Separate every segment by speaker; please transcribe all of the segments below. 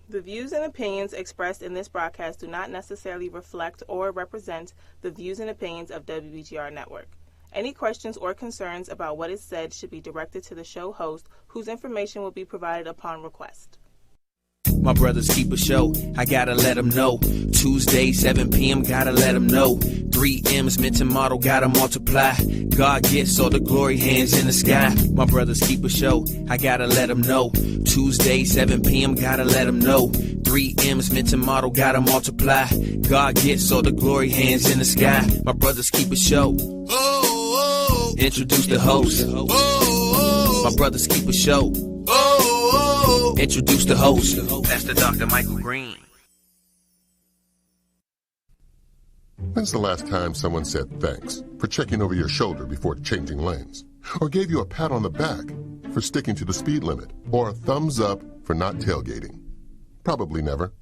Speaker 1: The views and opinions expressed in this broadcast do not necessarily reflect or represent the views and opinions of WBGR Network. Any questions or concerns about what is said should be directed to the show host, whose information will be provided upon request.
Speaker 2: My brothers keep a show, I gotta let them know. Tuesday, 7 p.m., gotta let them know. 3 M's meant to model, gotta multiply. God gets all the glory, hands in the sky. My brothers keep a show, I gotta let them know. Tuesday, 7 p.m., gotta let them know. 3 M's meant to model, gotta multiply. God gets all the glory, hands in the sky. My brothers keep a show. Introduce the host. My brothers keep a show. Introduce the host. That's the Dr. Michael Green.
Speaker 3: When's the last time someone said thanks for checking over your shoulder before changing lanes? Or gave you a pat on the back for sticking to the speed limit? Or a thumbs up for not tailgating? Probably never.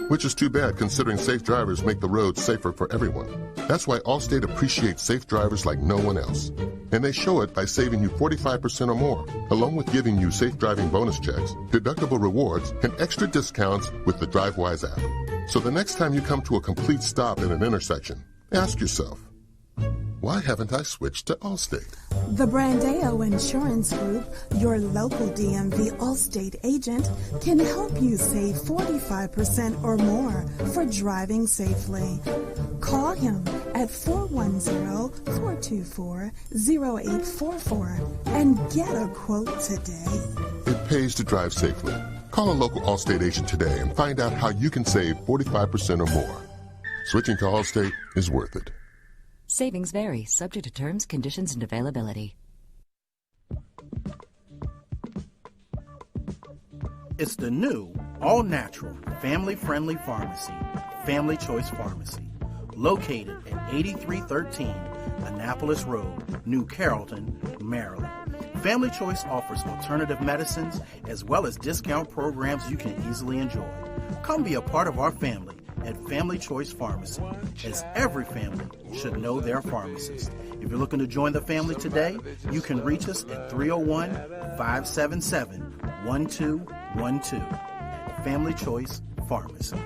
Speaker 3: Which is too bad, considering safe drivers make the roads safer for everyone. That's why Allstate appreciates safe drivers like no one else. And they show it by saving you 45% or more, along with giving you safe driving bonus checks, deductible rewards, and extra discounts with the DriveWise app. So the next time you come to a complete stop in an intersection, ask yourself, why haven't I switched to Allstate?
Speaker 4: The Brandeo Insurance Group, your local DMV Allstate agent, can help you save 45% or more for driving safely. Call him at 410-424-0844 and get a quote today.
Speaker 3: It pays to drive safely. Call a local Allstate agent today and find out how you can save 45% or more. Switching to Allstate is worth it.
Speaker 5: Savings vary, subject to terms, conditions, and availability.
Speaker 6: It's the new, all-natural, family-friendly pharmacy, Family Choice Pharmacy, located at 8313 Annapolis Road, New Carrollton, Maryland. Family Choice offers alternative medicines as well as discount programs you can easily enjoy. Come be a part of our family at Family Choice Pharmacy, as every family should know their pharmacist. If you're looking to join the family today, you can reach us at 301-577-1212. Family Choice Pharmacy.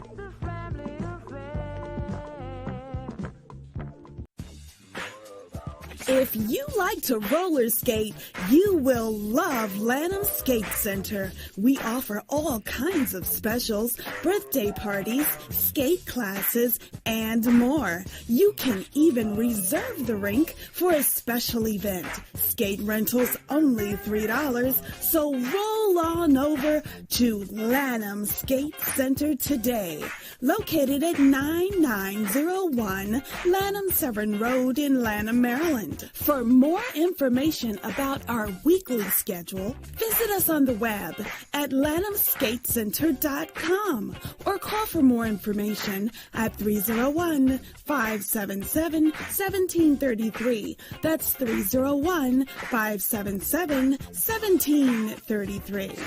Speaker 4: If you like to roller skate, you will love Lanham Skate Center. We offer all kinds of specials, birthday parties, skate classes, and more. You can even reserve the rink for a special event. Skate rentals only $3, so roll on over to Lanham Skate Center today. Located at 9901 Lanham Severn Road in Lanham, Maryland. For more information about our weekly schedule, visit us on the web at lanhamskatecenter.com or call for more information at 301-577-1733. That's 301-577-1733.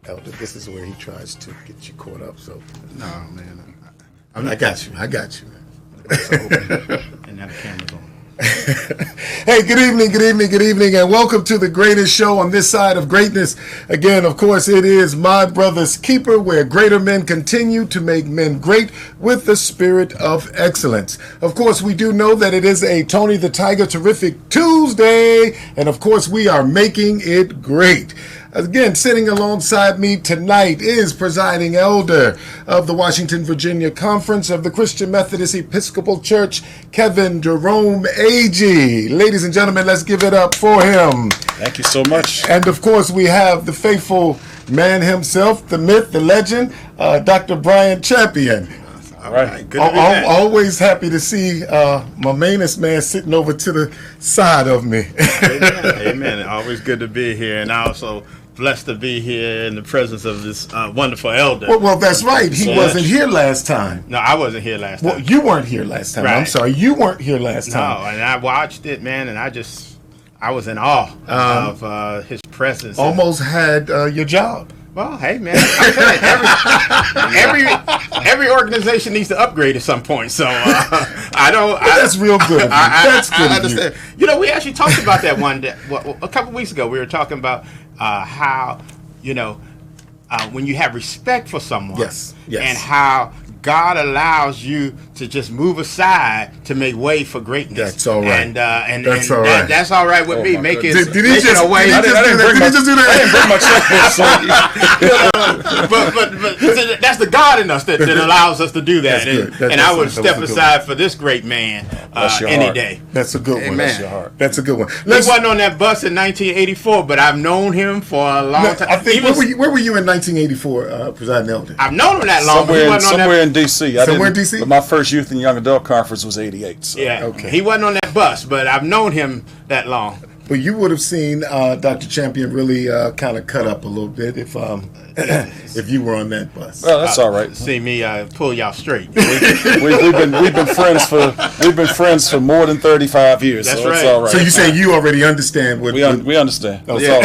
Speaker 7: Elder, this is where he tries to get you caught up, so.
Speaker 8: No, man.
Speaker 7: I got you, man.
Speaker 8: And now the camera's on.
Speaker 7: Hey, good evening, and welcome to the greatest show on this side of greatness. Again, of course, it is My Brother's Keeper, where greater men continue to make men great with the spirit of excellence. Of course, we do know that it is a Tony the Tiger Terrific Tuesday, and of course, we are making it great. Again, sitting alongside me tonight is presiding elder of the Washington, Virginia Conference of the Christian Methodist Episcopal Church, Kevin Jerome Agee. Ladies and gentlemen, let's give it up for him.
Speaker 8: Thank you so much.
Speaker 7: And of course, we have the faithful man himself, the myth, the legend, Dr. Bryan Champion.
Speaker 8: All right, good to be back.
Speaker 7: Always happy to see my mainest man sitting over to the side of me.
Speaker 8: Amen. Always good to be here, and also blessed to be here in the presence of this wonderful elder.
Speaker 7: Well, that's right. He wasn't here last time.
Speaker 8: No, I wasn't here last time.
Speaker 7: Well, you weren't here last time. Right. I'm sorry, you weren't here last time.
Speaker 8: No, and I watched it, man, and I was in awe of his presence.
Speaker 7: Almost had your job.
Speaker 8: Well, hey man, every organization needs to upgrade at some point. So
Speaker 7: That's real good. That's good.
Speaker 8: I understand. We actually talked about that one day, a couple weeks ago. We were talking about how when you have respect for someone,
Speaker 7: yes,
Speaker 8: and how God allows you to just move aside to make way for greatness.
Speaker 7: That's all right.
Speaker 8: And that's all right. That's all right with me. Make it.
Speaker 7: Did he just do that?
Speaker 8: But that's the God in us that allows us to do that. And I would step aside for this great man any day.
Speaker 7: That's a good one.
Speaker 8: Bless your heart.
Speaker 7: That's a good one.
Speaker 8: He wasn't on that bus in 1984, but I've known him for a long time.
Speaker 7: I think, where were you in 1984, Presiding Elder?
Speaker 8: I've known him that long.
Speaker 9: Somewhere in D.C.
Speaker 7: Somewhere in D.C.?
Speaker 9: But my first youth and young adult conference was 88. So.
Speaker 8: Yeah, okay. He wasn't on that bus, but I've known him that long.
Speaker 7: But you would have seen Dr. Champion really kind of cut up a little bit if you were on that bus.
Speaker 9: Well, that's all right.
Speaker 8: See me pull y'all straight.
Speaker 9: We've been friends for more than 35 years.
Speaker 8: That's
Speaker 9: so
Speaker 8: right.
Speaker 9: It's all right.
Speaker 7: So you saying you already understand what
Speaker 9: we understand.
Speaker 7: Oh, it's all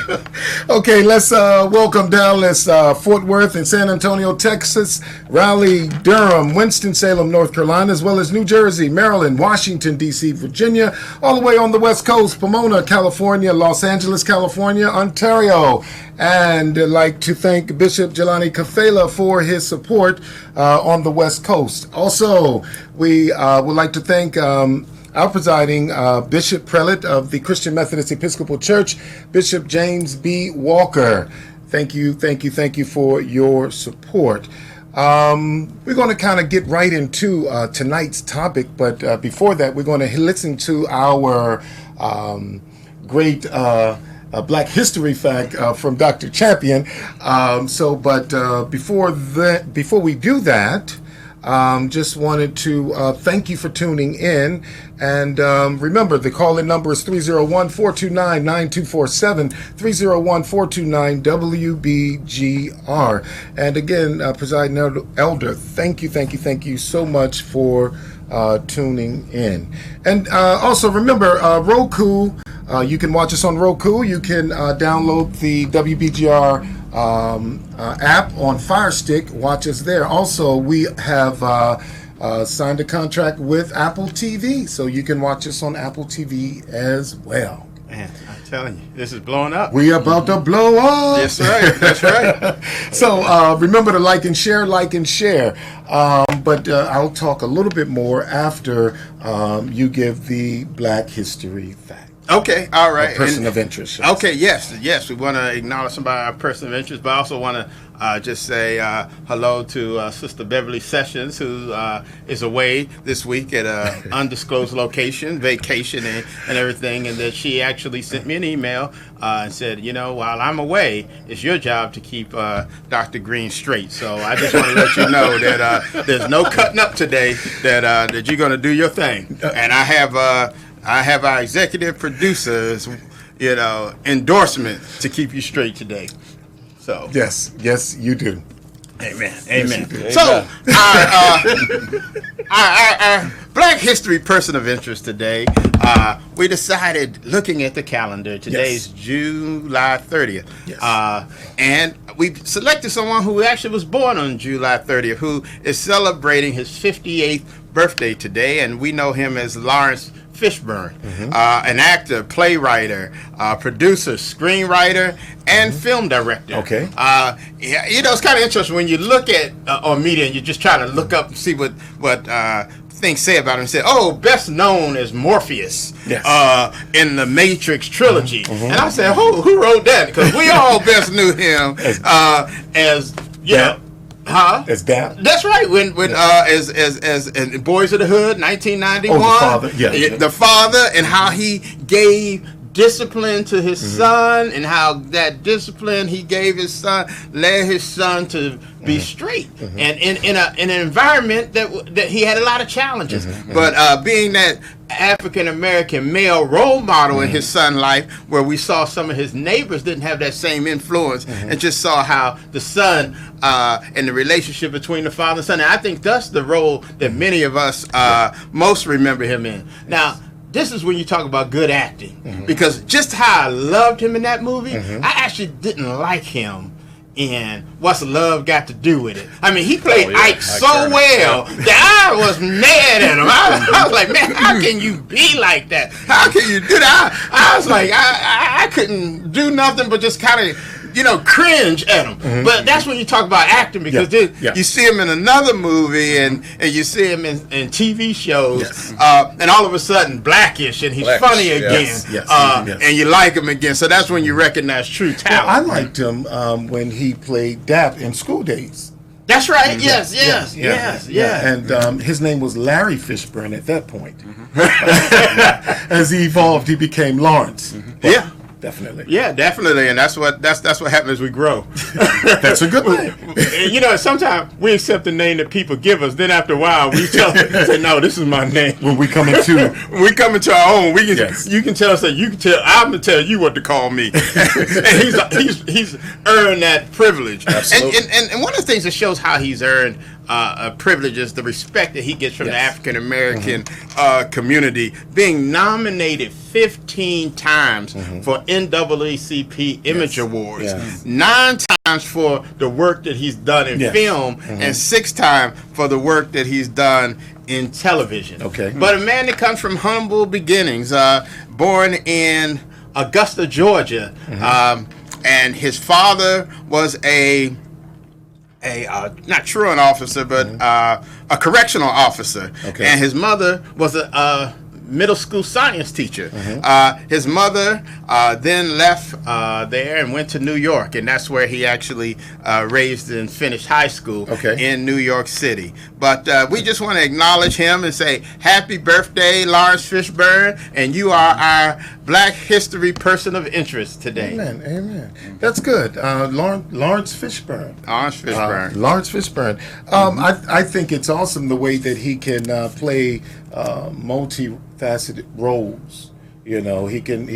Speaker 7: good. Okay, let's welcome Dallas, Fort Worth, and San Antonio, Texas, Raleigh, Durham, Winston-Salem, North Carolina, as well as New Jersey, Maryland, Washington, D.C., Virginia, all the way on the West Coast, Pomona, California, Los Angeles, California, Ontario. And I'd like to thank Bishop Jelani Kafela for his support on the West Coast. Also, we would like to thank our presiding Bishop Prelate of the Christian Methodist Episcopal Church, Bishop James B. Walker. Thank you for your support. We're going to kind of get right into tonight's topic, but before that, we're going to listen to our great Black History fact from Dr. Champion. Before we do that, just wanted to thank you for tuning in. And remember, the call-in number is 301-429-9247, 301-429-WBGR. And again, Presiding Elder, thank you so much for tuning in. And also remember, Roku, you can watch us on Roku. You can download the WBGR app on Fire Stick. Watch us there. Also, we have signed a contract with Apple TV, so you can watch us on Apple TV as well.
Speaker 8: Man, I'm telling you, this is blowing up.
Speaker 7: We about to blow up.
Speaker 8: That's right. That's right.
Speaker 7: So remember to like and share. But I'll talk a little bit more after you give the Black History fact.
Speaker 8: Okay, all right.
Speaker 7: A person of interest.
Speaker 8: Okay, yes. We want to acknowledge somebody, our person of interest, but I also want to just say hello to Sister Beverly Sessions, who is away this week at an undisclosed location, vacation and everything, and that she actually sent me an email and said, while I'm away, it's your job to keep Dr. Green straight. So I just want to let you know that there's no cutting up today, that you're going to do your thing. And I have our executive producer's, endorsement to keep you straight today. So
Speaker 7: yes, you do.
Speaker 8: Amen.
Speaker 7: Yes,
Speaker 8: So our Black History person of interest today, we decided, looking at the calendar, today's July 30th.
Speaker 7: Yes.
Speaker 8: And we selected someone who actually was born on July 30th, who is celebrating his 58th birthday today, and we know him as Lawrence Fishburne, an actor, playwright, producer, screenwriter, and film director.
Speaker 7: Okay.
Speaker 8: It's kind of interesting when you look at on media and you're just trying to look up and see what things say about him. Say, best known as Morpheus in the Matrix trilogy. And I said, who wrote that? Because we all best knew him as
Speaker 7: As Dap?
Speaker 8: That's right. When as in Boys of the Hood, 1991.
Speaker 7: The father.
Speaker 8: The father, and how he gave discipline to his son, and how that discipline he gave his son led his son to be straight, and in an environment that he had a lot of challenges. But being that African American male role model in his son's life, where we saw some of his neighbors didn't have that same influence, and just saw how the son and the relationship between the father and son. And I think that's the role that many of us most remember him in. Now, this is when you talk about good acting. Because just how I loved him in that movie, I actually didn't like him in What's Love Got to Do With It. I mean, he played Ike so well that I was mad at him. I was like, man, how can you be like that? How can you do that? I was like, I couldn't do nothing but just kind of, cringe at him. But that's when you talk about acting, because you see him in another movie and you see him in TV shows, and all of a sudden Blackish, and he's funny again, and you like him again. So that's when you recognize true talent.
Speaker 7: Well, I liked him when he played Dap in School Days.
Speaker 8: That's right. Yes.
Speaker 7: And his name was Larry Fishburne at that point. As he evolved, he became Lawrence.
Speaker 8: Yeah.
Speaker 7: Definitely.
Speaker 8: Yeah, definitely, and that's what happens as we grow.
Speaker 7: That's a good thing.
Speaker 8: Sometimes we accept the name that people give us. Then after a while, we say, "No, this is my name."
Speaker 7: When we come into
Speaker 8: our own, we can. You can tell us that. You can tell. I'm gonna tell you what to call me. And he's earned that privilege.
Speaker 9: Absolutely.
Speaker 8: And one of the things that shows how he's earned a privilege is the respect that he gets from the African American community, being nominated 15 times for NAACP Image Awards, 9 times for the work that he's done in film, and 6 times for the work that he's done in television.
Speaker 7: Okay.
Speaker 8: But a man that comes from humble beginnings, born in Augusta, Georgia, and his father was a not truant officer, but a correctional officer.
Speaker 7: Okay.
Speaker 8: And his mother was a middle school science teacher. His mother then left there and went to New York, and that's where he actually raised and finished high school in New York City. But we just want to acknowledge him and say happy birthday, Lawrence Fishburne, and you are our Black History Person of Interest today.
Speaker 7: Amen. That's good. Lawrence Fishburne.
Speaker 8: Lawrence Fishburne.
Speaker 7: I think it's awesome the way that he can play multifaceted roles. He can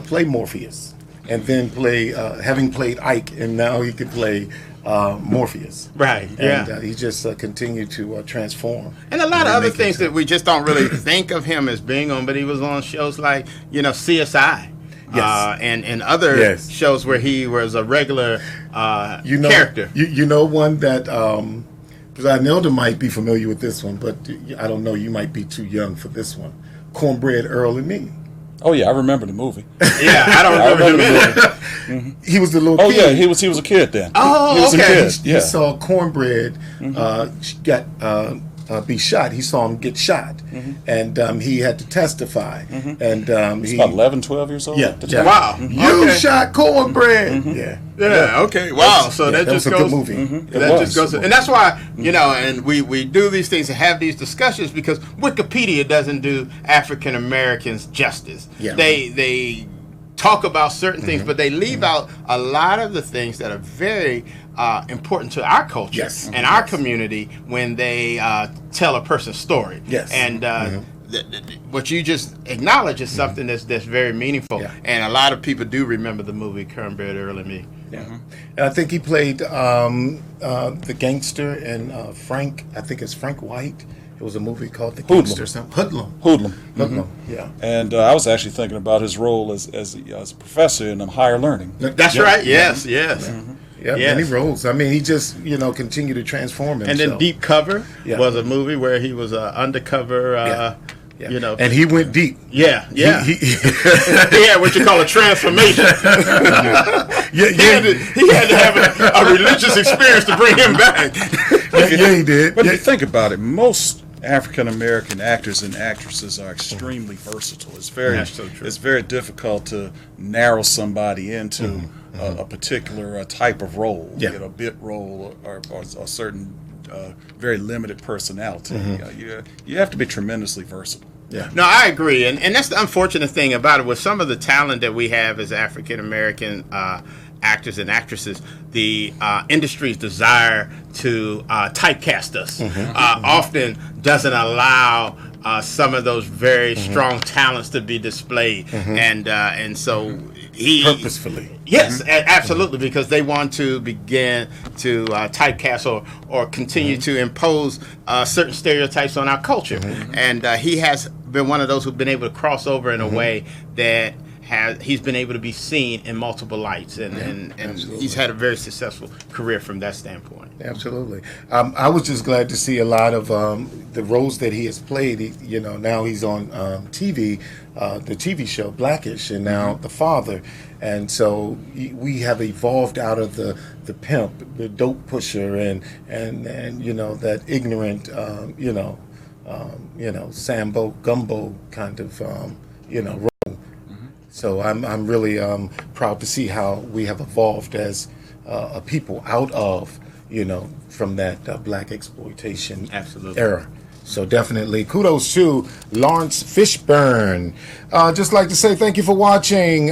Speaker 7: play Morpheus, and then play having played Ike, and now he can play Morpheus.
Speaker 8: Right.
Speaker 7: And he just continued to transform.
Speaker 8: And a lot of other things that we just don't really think of him as being on, but he was on shows like CSI. And other shows where he was a regular character.
Speaker 7: You know one that Nelda might be familiar with this one, but I don't know, you might be too young for this one. Cornbread Earl and Me.
Speaker 9: Oh yeah, I remember the movie.
Speaker 8: Yeah, I don't remember him in it.
Speaker 7: He was the little kid.
Speaker 9: Oh yeah, he was a kid then.
Speaker 8: Oh,
Speaker 9: he was a kid.
Speaker 7: He saw Cornbread be shot. He saw him get shot, and he had to testify. And
Speaker 9: he's about 11, 12 years old.
Speaker 7: Yeah.
Speaker 8: Wow.
Speaker 7: You shot Cornbread.
Speaker 8: Yeah. Okay. Wow. So that just goes.
Speaker 7: That was a good movie.
Speaker 8: That just goes, and that's why and we do these things and have these discussions because Wikipedia doesn't do African Americans justice.
Speaker 7: Yeah.
Speaker 8: They talk about certain things, but they leave out a lot of the things that are very important to our culture and our community when they tell a person's story.
Speaker 7: Yes.
Speaker 8: And what you just acknowledge is something that's very meaningful. Yeah. And a lot of people do remember the movie Cornbread Earl and Me.
Speaker 7: Yeah. And I think he played the gangster in Frank, I think it's Frank White. It was a movie called The Gangster. Hoodlum. Yeah.
Speaker 9: And I was actually thinking about his role as a professor in Higher Learning.
Speaker 8: That's right. Yes.
Speaker 7: Many roles. I mean, he just continued to transform himself.
Speaker 8: And then Deep Cover was a movie where he was undercover.
Speaker 7: And he went deep.
Speaker 8: He had what you call a transformation. He had to have a religious experience to bring him back.
Speaker 7: He did.
Speaker 9: But if you think about it, most African American actors and actresses are extremely versatile. It's very difficult to narrow somebody into a particular type of role, bit role or a certain very limited personality. You have to be tremendously versatile.
Speaker 7: Yeah.
Speaker 8: No, I agree, and that's the unfortunate thing about it. With some of the talent that we have as African American actors and actresses, the industry's desire to typecast us often doesn't allow some of those very strong talents to be displayed, and so he
Speaker 7: purposefully.
Speaker 8: Yes, absolutely, because they want to begin to typecast or continue to impose certain stereotypes on our culture, and he has been one of those who've been able to cross over in a way that he's been able to be seen in multiple lights, and he's had a very successful career from that standpoint.
Speaker 7: Absolutely. I was just glad to see a lot of the roles that he has played. Now he's on TV, the TV show Blackish, and now the father. And so we have evolved out of the pimp, the dope pusher, and that ignorant, Sambo Gumbo kind of, role. So I'm really proud to see how we have evolved as a people out of, from that black exploitation era. So definitely kudos to Lawrence Fishburne. Just like to say thank you for watching.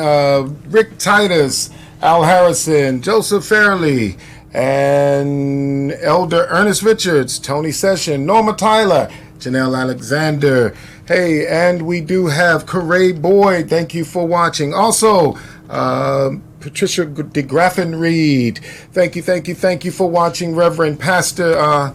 Speaker 7: Rick Titus, Al Harrison, Joseph Fairley, and Elder Ernest Richards, Tony Session, Norma Tyler, Janelle Alexander. Hey, and we do have Corey Boyd. Thank you for watching. Also, Patricia DeGraffin Reed. Thank you for watching, Reverend Pastor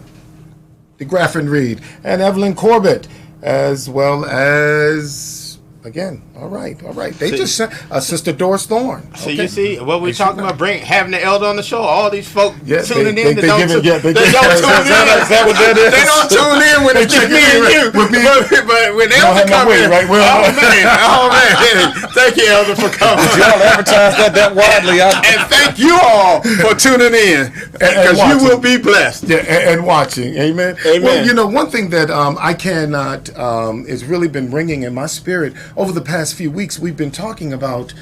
Speaker 7: DeGraffin Reed, and Evelyn Corbett, as well as, again, all right. They just sent Sister Doris Thorne.
Speaker 8: So you see what we're talking about, having the elder on the show. All these folk tuning in.
Speaker 7: They don't tune in.
Speaker 8: They don't tune in when it's just me and you. But when Elder come in, right? Oh man! Thank you, Elder, for coming.
Speaker 9: Y'all advertise that widely,
Speaker 8: and thank you all for tuning in, because you will be blessed.
Speaker 7: Yeah, and watching. Amen. Well, one thing that I cannot has really been ringing in my spirit over the past few weeks. We've been talking about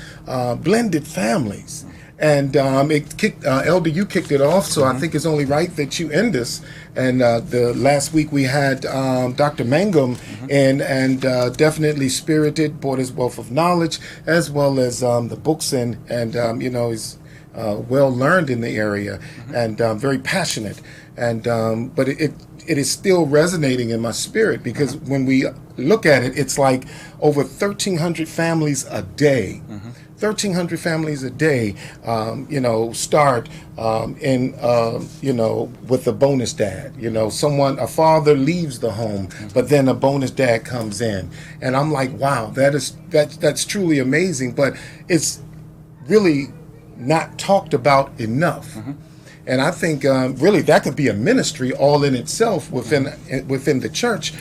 Speaker 7: blended families, and Elder, you kicked it off, so I think it's only right that you end this. And the last week we had Dr. Mangum in, and definitely spirited, brought his wealth of knowledge, as well as the books and he's well learned in the area, and very passionate. And but it is still resonating in my spirit, because when we look at it, it's like over 1,300 families a day. 1,300 families a day, start with a bonus dad. A father leaves the home, but then a bonus dad comes in, and I'm like, wow, that's truly amazing. But it's really not talked about enough. And I think really that could be a ministry all in itself within the church,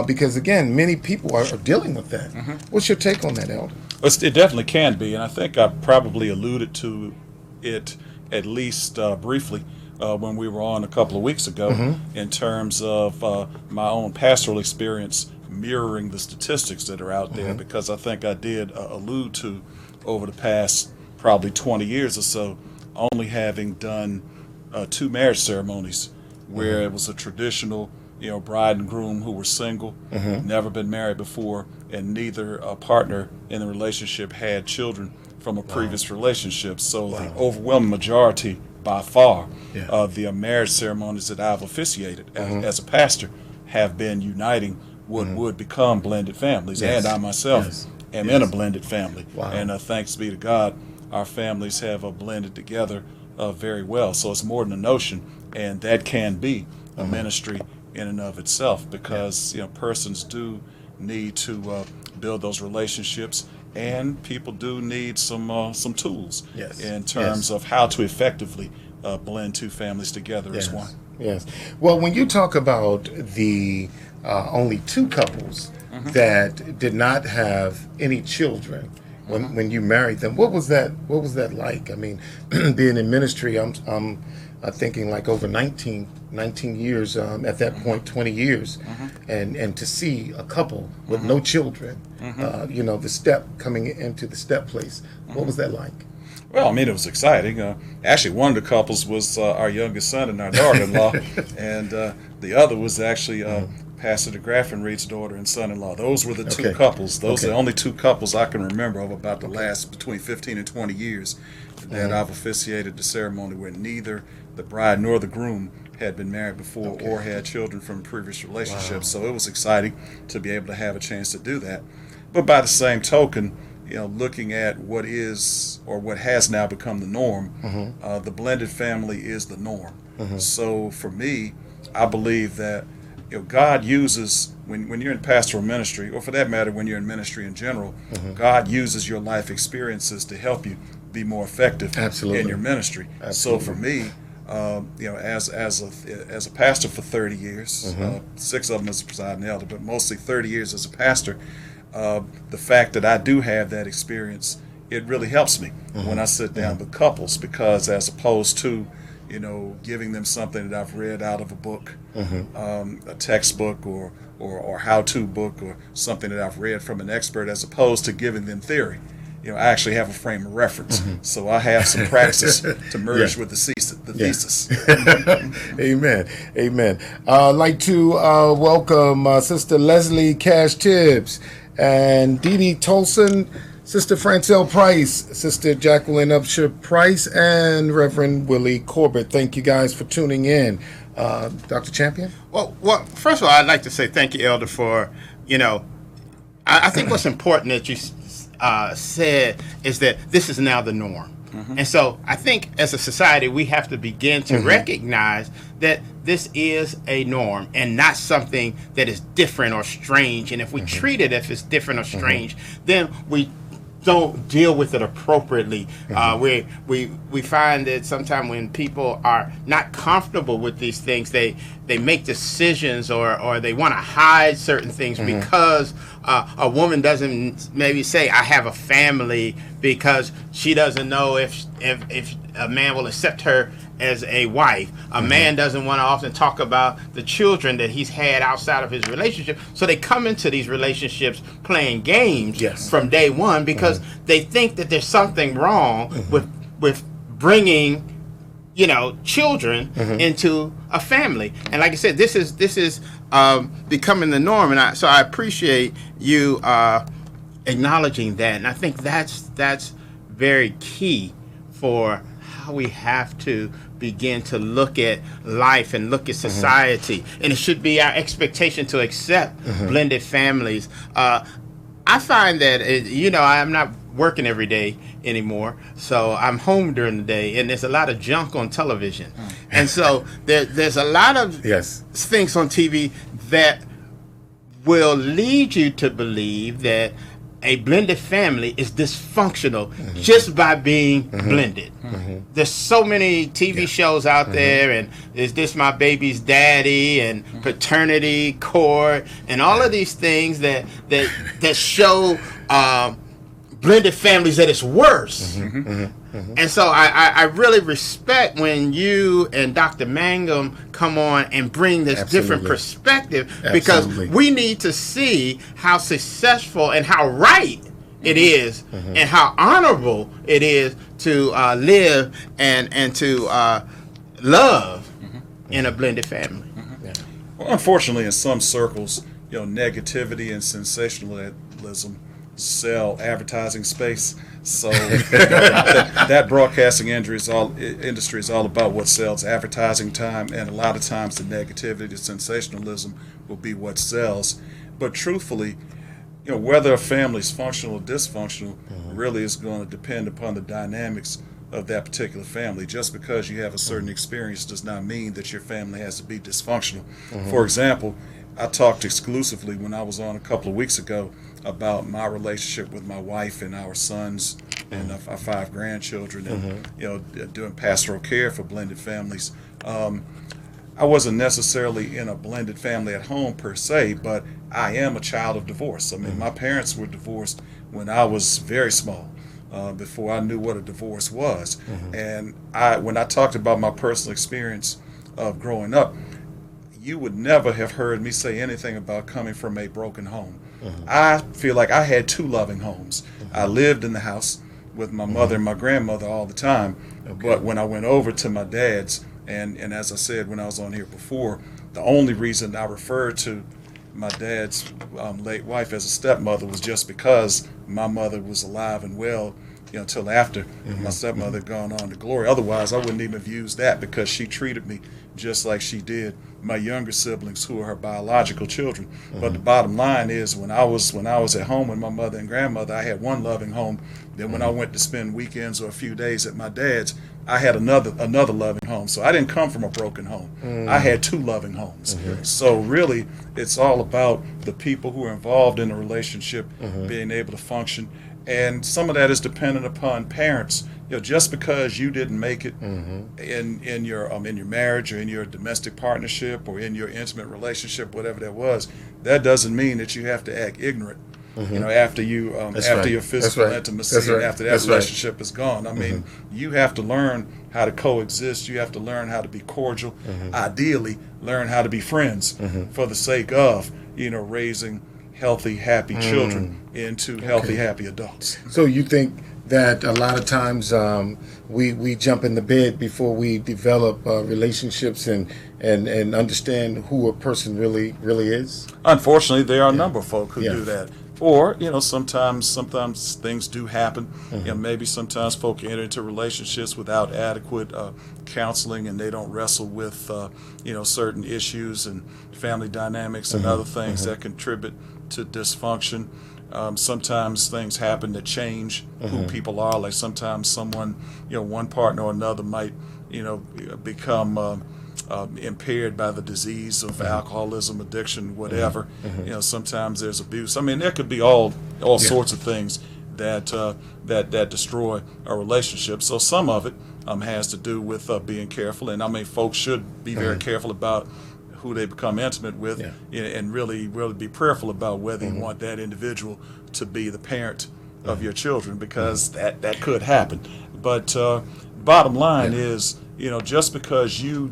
Speaker 7: because again, many people are dealing with that. What's your take on that, Elder?
Speaker 9: It definitely can be, and I think I probably alluded to it at least briefly when we were on a couple of weeks ago, in terms of my own pastoral experience mirroring the statistics that are out there, because I think I did allude to, over the past probably 20 years or so, only having done 2 marriage ceremonies where it was a traditional, bride and groom who were single, never been married before, and neither partner in the relationship had children from a previous relationship. So the overwhelming majority, by far, of the marriage ceremonies that I've officiated as a pastor have been uniting what would become blended families. And I myself am in a blended family. And thanks be to God, our families have blended together very well. So it's more than a notion, and that can be a ministry in and of itself, because persons do need to build those relationships, and people do need some tools in terms of how to effectively blend 2 families together as one.
Speaker 7: Yes. Well, when you talk about the only 2 couples that did not have any children when you married them, what was that like? I mean, being in ministry, I'm thinking like over 19 years, at that point 20 years, and to see a couple with no children, the step coming into the step place, what was that like?
Speaker 9: Well, I mean, it was exciting. Actually, one of the couples was our youngest son and our daughter-in-law, and the other was actually Pastor DeGraffin Reed's daughter and son-in-law. Those were the 2 couples. Those are the only 2 couples I can remember of about the last between 15 and 20 years that I've officiated the ceremony, where neither the bride nor the groom had been married before or had children from previous relationships. So it was exciting to be able to have a chance to do that. But by the same token, looking at what is or what has now become the norm, the blended family is the norm. So for me, I believe that God uses, when you're in pastoral ministry, or for that matter, when you're in ministry in general, God uses your life experiences to help you be more effective in your ministry. So for me, as a pastor for 30 years, 6 of them as a presiding elder, but mostly 30 years as a pastor, the fact that I do have that experience, it really helps me when I sit down with couples, because as opposed to giving them something that I've read out of a book, a textbook or how-to book, or something that I've read from an expert, as opposed to giving them theory. I actually have a frame of reference, so I have some praxis to merge with the thesis.
Speaker 7: Amen. I'd like to welcome Sister Leslie Cash Tibbs and Dee Dee Tolson, Sister Francelle Price, Sister Jacqueline Upshur Price, and Reverend Willie Corbett. Thank you guys for tuning in. Dr. Champion?
Speaker 8: Well, first of all, I'd like to say thank you, Elder, for, I think what's important that you said is that this is now the norm. And so I think as a society, we have to begin to recognize that this is a norm and not something that is different or strange. And if we treat it as it's different or strange, then we don't deal with it appropriately. We find that sometimes when people are not comfortable with these things, they make decisions or they want to hide certain things because a woman doesn't maybe say, I have a family, because she doesn't know if a man will accept her as a wife. A man doesn't want to often talk about the children that he's had outside of his relationship. So they come into these relationships playing games from day one, because they think that there's something wrong with bringing children into a family. And like I said, this is becoming the norm. And so I appreciate you acknowledging that. And I think that's very key for how we have to begin to look at life and look at society. And it should be our expectation to accept blended families. I find that, I'm not working every day anymore, so I'm home during the day, and there's a lot of junk on television. And so there's a lot of things on TV that will lead you to believe that a blended family is dysfunctional just by being blended. There's so many TV shows out there, and is this my baby's daddy, and paternity court, and all of these things that show blended families that it's worse. And so I really respect when you and Dr. Mangum come on and bring this different perspective, because we need to see how successful and how right it is and how honorable it is to live and to love in a blended family.
Speaker 9: Well, unfortunately, in some circles, negativity and sensationalism sell advertising space. So that broadcasting industry is all about what sells advertising time, and a lot of times the negativity, the sensationalism will be what sells. But truthfully, whether a family is functional or dysfunctional really is going to depend upon the dynamics of that particular family. Just because you have a certain experience does not mean that your family has to be dysfunctional. For example, I talked exclusively when I was on a couple of weeks ago about my relationship with my wife and our sons and our 5 grandchildren, and doing pastoral care for blended families. I wasn't necessarily in a blended family at home per se, but I am a child of divorce. I mean, my parents were divorced when I was very small, before I knew what a divorce was. And when I talked about my personal experience of growing up, you would never have heard me say anything about coming from a broken home. I feel like I had 2 loving homes. I lived in the house with my mother and my grandmother all the time. But when I went over to my dad's, and as I said when I was on here before, the only reason I referred to my dad's late wife as a stepmother was just because my mother was alive and well, until after my stepmother had gone on to glory. Otherwise, I wouldn't even have used that, because she treated me just like she did my younger siblings who are her biological children. But the bottom line is, when I was at home with my mother and grandmother, I had one loving home. Then when I went to spend weekends or a few days at my dad's, I had another loving home. So I didn't come from a broken home. I had two loving homes. So really, it's all about the people who are involved in the relationship being able to function. And some of that is dependent upon parents. Just because you didn't make it in your marriage or in your domestic partnership or in your intimate relationship, whatever that was, that doesn't mean that you have to act ignorant. After your physical intimacy and after that relationship is gone. I mean, you have to learn how to coexist. You have to learn how to be cordial. Ideally, learn how to be friends for the sake of raising healthy, happy children into healthy, happy adults.
Speaker 7: So you think that a lot of times we jump in the bed before we develop relationships and understand who a person really is?
Speaker 9: Unfortunately, there are a number of folk who do that. Or, sometimes things do happen. Maybe sometimes folk enter into relationships without adequate counseling, and they don't wrestle with, certain issues and family dynamics and other things that contribute to dysfunction. Sometimes things happen that change who people are. Like sometimes someone, one partner or another might, become impaired by the disease of alcoholism, addiction, whatever. Sometimes there's abuse. I mean, there could be all sorts of things that destroy a relationship. So some of it has to do with being careful. And I mean, folks should be very careful about who they become intimate with, and really be prayerful about whether you want that individual to be the parent of your children, because that could happen. But bottom line is, just because you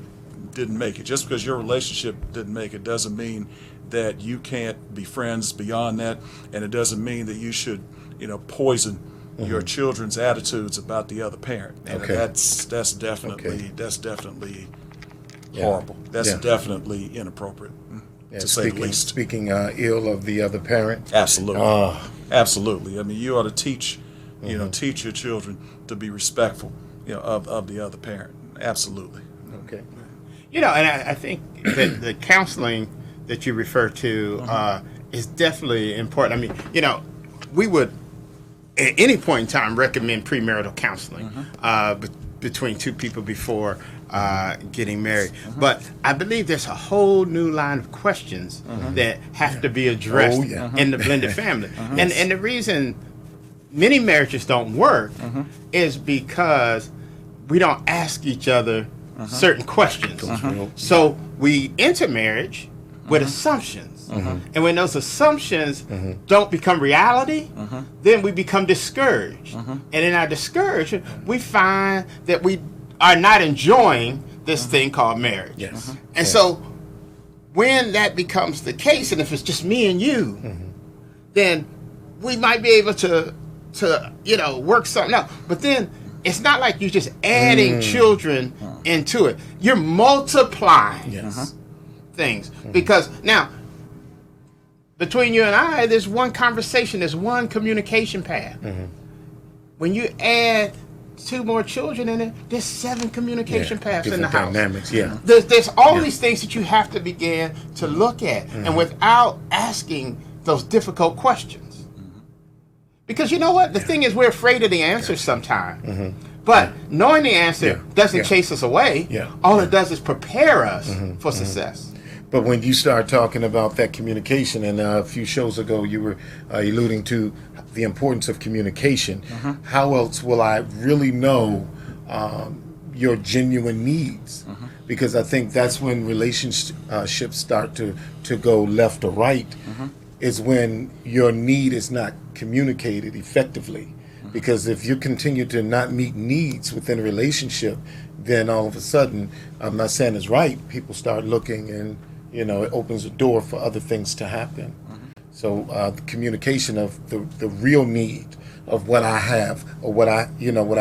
Speaker 9: didn't make it, just because your relationship didn't make it, doesn't mean that you can't be friends beyond that, and it doesn't mean that you should, poison your children's attitudes about the other parent. And that's definitely horrible. That's definitely inappropriate, to say the least. Speaking
Speaker 7: ill of the other parent.
Speaker 9: Absolutely. Absolutely. I mean, you ought to teach, teach your children to be respectful, of the other parent. Absolutely.
Speaker 7: Okay.
Speaker 8: And I think that the counseling that you refer to is definitely important. I mean, we would at any point in time recommend premarital counseling between two people before getting married. But I believe there's a whole new line of questions that have to be addressed in the blended family. And the reason many marriages don't work is because we don't ask each other certain questions. So we enter marriage with assumptions. And when those assumptions don't become reality, then we become discouraged. And in our discouragement, we find that we are not enjoying this thing called marriage. And so when that becomes the case, and if it's just me and you, then we might be able to work something out. But then it's not like you're just adding children into it. You're multiplying things. Because now, between you and I, there's one conversation, there's one communication path. When you add 2 more children in it, there's 7 communication paths in the house.
Speaker 7: Dynamics,
Speaker 8: There's all these things that you have to begin to look at, and without asking those difficult questions. Because you know what? The thing is, we're afraid of the answer sometimes. But knowing the answer doesn't chase us away. All it does is prepare us for success.
Speaker 7: But when you start talking about that communication, and a few shows ago you were alluding to the importance of communication, how else will I really know your genuine needs? Because I think that's when relationships start to go left or right, is when your need is not communicated effectively. Because if you continue to not meet needs within a relationship, then all of a sudden, I'm not saying it's right, people start looking, and it opens a door for other things to happen. So the communication of the real need of what I have, or what I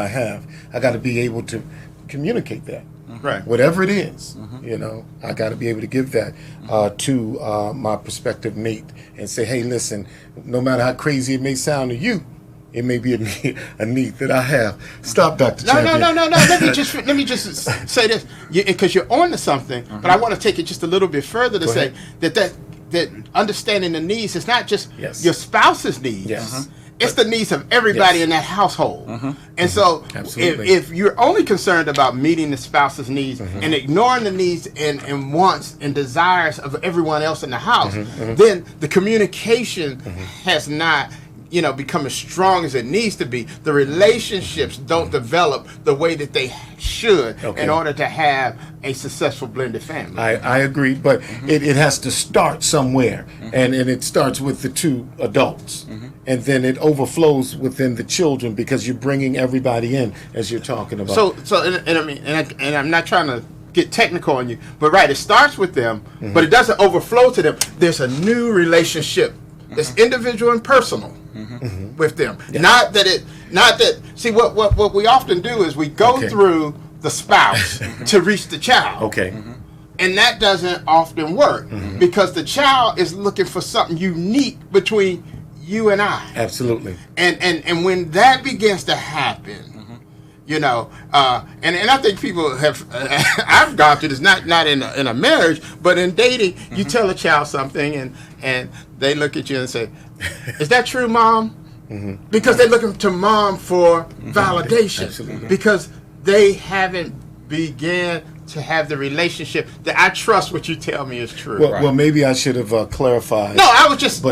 Speaker 7: have, I got to be able to communicate that.
Speaker 8: Right.
Speaker 7: Whatever it is, I got to be able to give that to my prospective mate and say, hey, listen, no matter how crazy it may sound to you, It may be a need that I have. Stop, Dr. Champion.
Speaker 8: No. Let me just say this, because you're on to something. But I want to take it just a little bit further to say that understanding the needs is not just your spouse's needs.
Speaker 7: Yes.
Speaker 8: It's the needs of everybody in that household. And so if you're only concerned about meeting the spouse's needs and ignoring the needs and wants and desires of everyone else in the house, then the communication has not become as strong as it needs to be. The relationships don't develop the way that they should in order to have a successful blended family.
Speaker 7: I agree, but it has to start somewhere, and it starts with the two adults, and then it overflows within the children because you're bringing everybody in as you're talking about.
Speaker 8: And I'm not trying to get technical on you, but it starts with them, but it doesn't overflow to them. There's a new relationship that's individual and personal with them. Yes. See, what we often do is we go through the spouse to reach the child.
Speaker 7: Okay.
Speaker 8: And that doesn't often work because the child is looking for something unique between you and I.
Speaker 7: Absolutely.
Speaker 8: And when that begins to happen, and I think people have, I've gone through this, not in a marriage, but in dating, you tell a child something and they look at you and say, is that true, Mom? Because they're looking to Mom for validation.
Speaker 7: Absolutely.
Speaker 8: Because they haven't began to have the relationship that I trust what you tell me is true.
Speaker 7: Well, maybe I should have clarified.
Speaker 8: No, I was just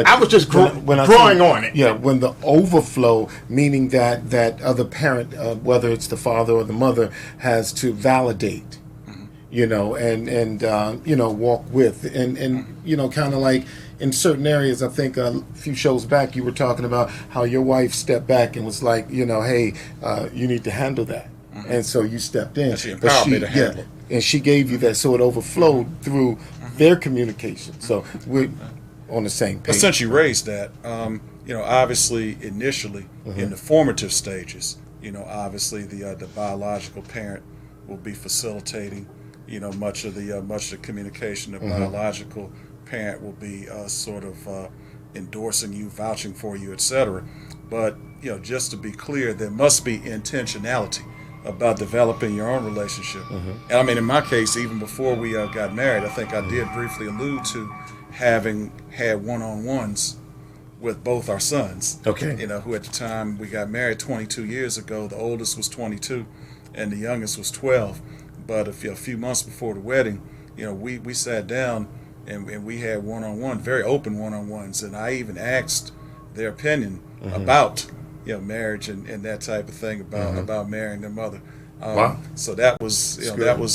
Speaker 8: growing on it.
Speaker 7: Yeah, when the overflow, meaning that other parent, whether it's the father or the mother, has to validate, and walk with, and kind of like in certain areas. I think a few shows back you were talking about how your wife stepped back and was like, hey, you need to handle that. And so you stepped in.
Speaker 9: And she empowered me to handle it.
Speaker 7: And she gave you that, so it overflowed through their communication. So we're on the same page.
Speaker 9: But since you raised that, obviously initially in the formative stages, obviously the biological parent will be facilitating, much of the communication. The biological parent will be sort of endorsing you, vouching for you, etc. But just to be clear, there must be intentionality about developing your own relationship. And I mean, in my case, even before we got married, I think I did briefly allude to having had one-on-ones with both our sons.
Speaker 7: Okay.
Speaker 9: Who at the time we got married 22 years ago, the oldest was 22 and the youngest was 12. But a few months before the wedding, we sat down and we had one-on-one, very open one-on-ones. And I even asked their opinion about marriage and that type of thing, about marrying their mother.
Speaker 7: Wow.
Speaker 9: So that was that was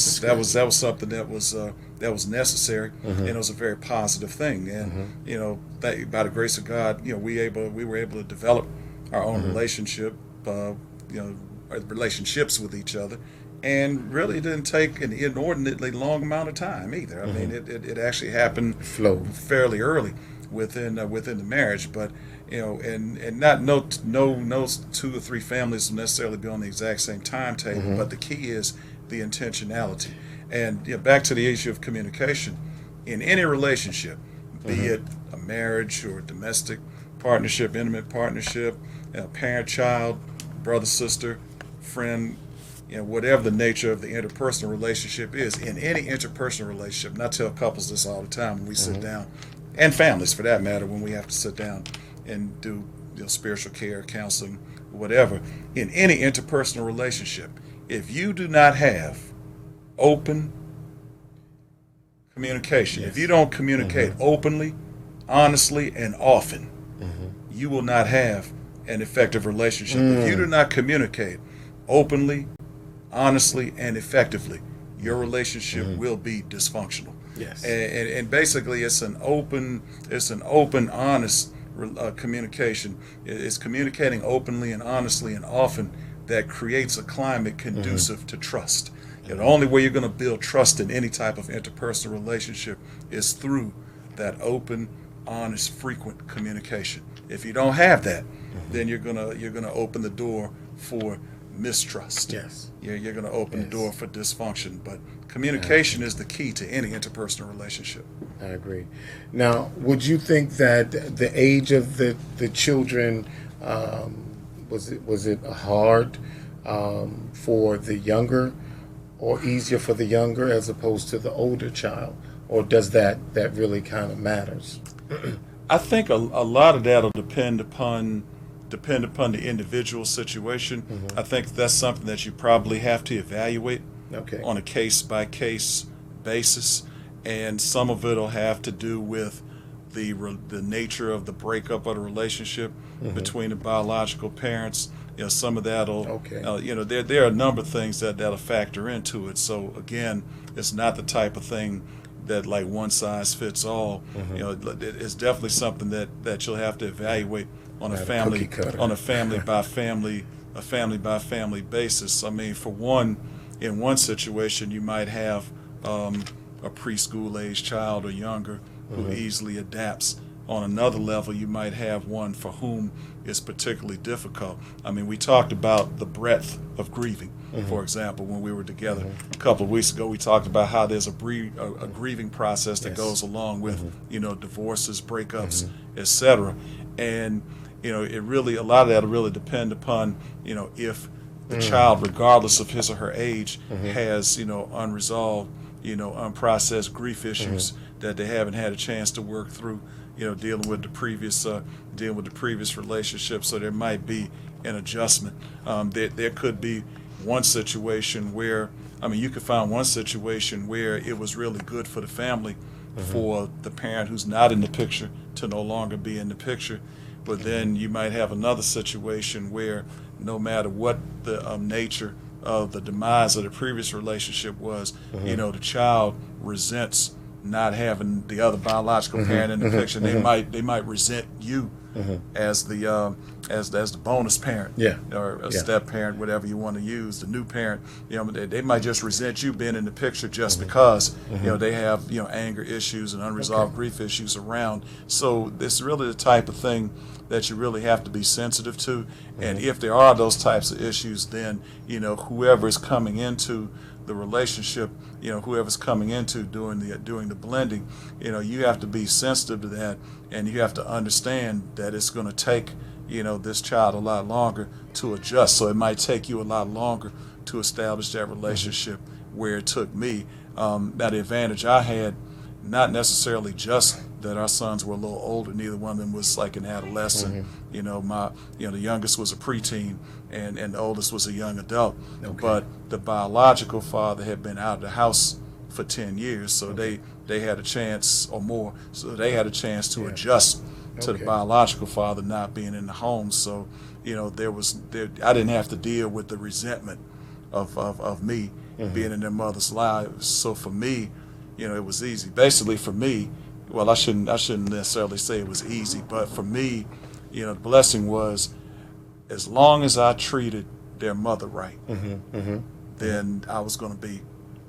Speaker 9: something that was necessary, and it was a very positive thing. And by the grace of God, we were able to develop our own relationship, relationships with each other, and really didn't take an inordinately long amount of time either. I mean, it actually happened fairly early within the marriage, but. And not no 2 or 3 families will necessarily be on the exact same timetable, but the key is the intentionality. And back to the issue of communication, in any relationship, be it a marriage or a domestic partnership, intimate partnership, parent-child, brother-sister, friend, whatever the nature of the interpersonal relationship is, in any interpersonal relationship, and I tell couples this all the time when we sit down, and families for that matter, when we have to sit down and do spiritual care, counseling, whatever, in any interpersonal relationship, if you do not have open communication, if you don't communicate openly, honestly, and often, you will not have an effective relationship. If you do not communicate openly, honestly, and effectively, your relationship will be dysfunctional.
Speaker 7: Yes.
Speaker 9: And basically it's an open, honest communication. It's communicating openly and honestly and often that creates a climate conducive to trust. The only way you're going to build trust in any type of interpersonal relationship is through that open, honest, frequent communication. If you don't have that, then you're gonna open the door for mistrust.
Speaker 7: Yes.
Speaker 9: You're going to open the door for dysfunction. But communication is the key to any interpersonal relationship.
Speaker 7: I agree. Now, would you think that the age of the children was it hard for the younger, or easier for the younger as opposed to the older child, or does that really kind of matters?
Speaker 9: I think a lot of that will depend upon the individual situation. I think that's something that you probably have to evaluate on a case-by-case basis, and some of it will have to do with the nature of the breakup of the relationship between the biological parents. Some of that'll, there are a number of things that'll factor into it. So again, it's not the type of thing that like one size fits all. It's definitely something that you'll have to evaluate on a family by family basis. I mean, for one, in one situation, you might have a preschool age child or younger who easily adapts. On another level, you might have one for whom it's particularly difficult. I mean, we talked about the breadth of grieving. For example, when we were together a couple of weeks ago, we talked about how there's a grieving process that goes along with, divorces, breakups, etc. And, it really, a lot of that will really depend upon, if the child, regardless of his or her age, has, unresolved, unprocessed grief issues that they haven't had a chance to work through, dealing with the previous relationship. So there might be an adjustment. There could be one situation where, you could find one situation where it was really good for the family for the parent who's not in the picture to no longer be in the picture. But then you might have another situation where no matter what the nature of the demise of the previous relationship was, the child resents not having the other biological parent in the picture. They might resent you as the bonus parent, or a step parent, whatever you want to use, the new parent. They might just resent you being in the picture just because they have anger issues and unresolved grief issues around. So it's really the type of thing that you really have to be sensitive to. And if there are those types of issues, then whoever is coming into the relationship, whoever's coming into doing the blending, you have to be sensitive to that, and you have to understand that it's going to take this child a lot longer to adjust. So it might take you a lot longer to establish that relationship where it took me. Now the advantage I had, not necessarily just that our sons were a little older, neither one of them was like an adolescent. The youngest was a preteen and the oldest was a young adult. But the biological father had been out of the house for 10 years, so they had a chance or more. So they had a chance to adjust to the biological father not being in the home. So, I didn't have to deal with the resentment of me being in their mother's lives. So for me, it was easy. Basically for me, well, I shouldn't necessarily say it was easy, but for me, the blessing was, as long as I treated their mother right, then I was going to be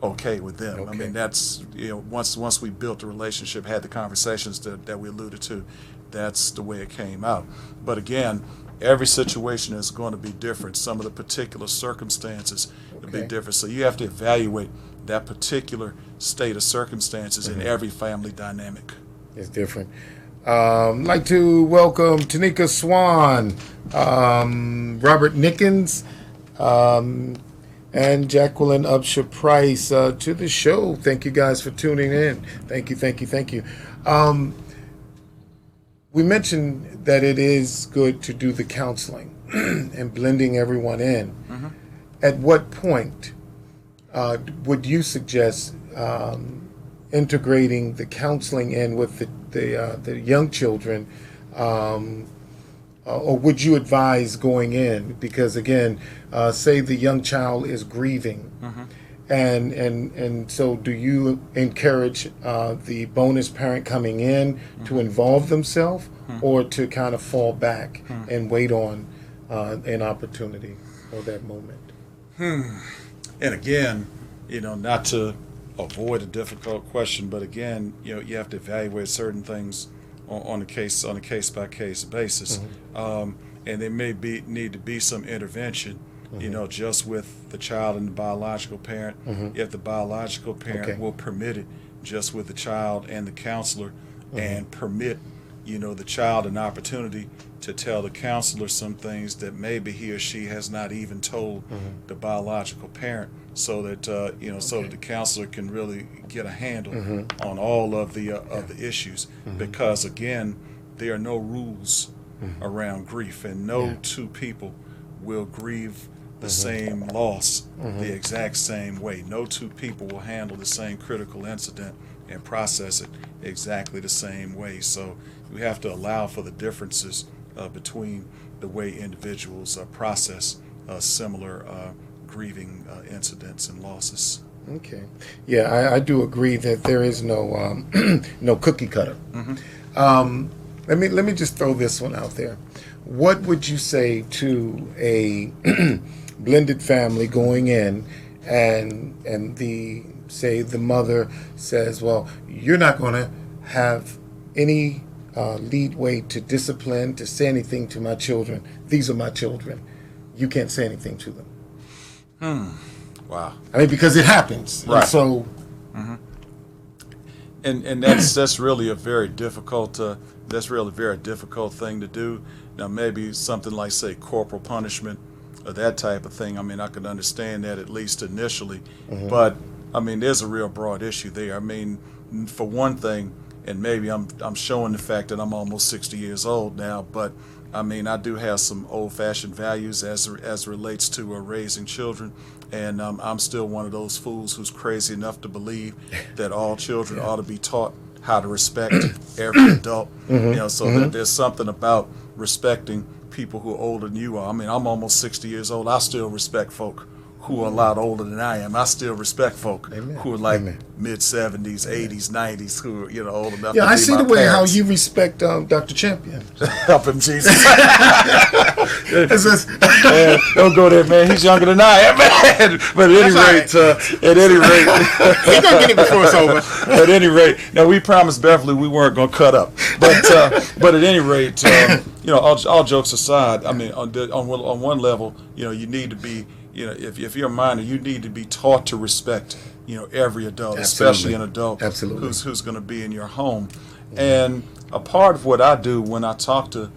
Speaker 9: okay with them. I mean, that's, once we built the relationship, had the conversations that we alluded to, that's the way it came out. But again, every situation is going to be different. Some of the particular circumstances will be different. So you have to evaluate that particular state of circumstances in every family dynamic.
Speaker 7: It's different. I'd like to welcome Tanika Swan, Robert Nickens, and Jacqueline Upshur Price to the show. Thank you guys for tuning in. Thank you. We mentioned that it is good to do the counseling and blending everyone in. At what point would you suggest integrating the counseling in with the young children, or would you advise going in? Because again, say the young child is grieving, and so do you encourage the bonus parent coming in to involve themselves, or to kind of fall back and wait on an opportunity or that moment?
Speaker 9: And again, not to avoid a difficult question, but again, you have to evaluate certain things on a case by case basis, and there may need to be some intervention, just with the child and the biological parent, if the biological parent will permit it, just with the child and the counselor, and permit the child an opportunity to tell the counselor some things that maybe he or she has not even told the biological parent, so that so that the counselor can really get a handle on all of the issues. Because again, there are no rules around grief, and no two people will grieve the same loss the exact same way. No two people will handle the same critical incident and process it exactly the same way. So we have to allow for the differences between the way individuals process similar grieving incidents and losses.
Speaker 7: Okay. Yeah, I do agree that there is no no cookie cutter. Let me just throw this one out there. What would you say to a blended family going in, and the mother says, well, you're not going to have any leadway to discipline, to say anything to my children. These are my children. You can't say anything to them.
Speaker 9: Wow.
Speaker 7: I mean, because it happens.
Speaker 9: Right.
Speaker 7: And so.
Speaker 9: And that's really a very difficult thing to do. Now, maybe something like, say, corporal punishment or that type of thing. I mean, I could understand that at least initially, but I mean, there's a real broad issue there. I mean, for one thing, and maybe I'm showing the fact that I'm almost 60 years old now, but I mean, I do have some old-fashioned values as relates to raising children, and I'm still one of those fools who's crazy enough to believe that all children ought to be taught how to respect every adult. So there's something about respecting people who are older than you are. I mean, I'm almost 60 years old. I still respect folk who are a lot older than I am. I still respect folk who are like mid-70s, 80s, 90s, who are old enough to be my
Speaker 7: I see the way
Speaker 9: parents.
Speaker 7: how you respect Dr. Champion.
Speaker 9: Help him, Jesus. Don't go there, man. He's younger than I am, man. But at any rate,
Speaker 8: he's gonna get it before it's over.
Speaker 9: At any rate, now we promised Beverly we weren't gonna cut up, but at any rate, all jokes aside, I mean, on one level, you need to be. If you're a minor, you need to be taught to respect, every adult, especially an adult who's going to be in your home. And a part of what I do when I talk to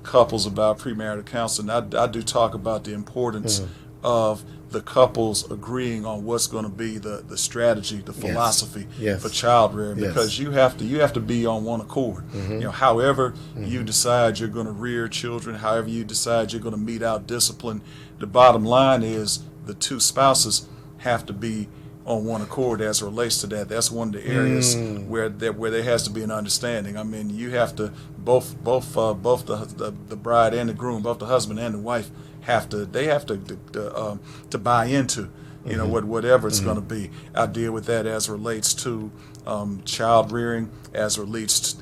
Speaker 9: couples about premarital counseling, I do talk about the importance of the couples agreeing on what's going to be the strategy, the philosophy for child rearing, because you have to be on one accord. However you decide you're going to rear children, however you decide you're going to mete out discipline, the bottom line is the two spouses have to be on one accord as it relates to that. That's one of the areas where there has to be an understanding. I mean, you have to both the bride and the groom, both the husband and the wife have to buy into whatever it's going to be. I deal with that as relates to child rearing, as relates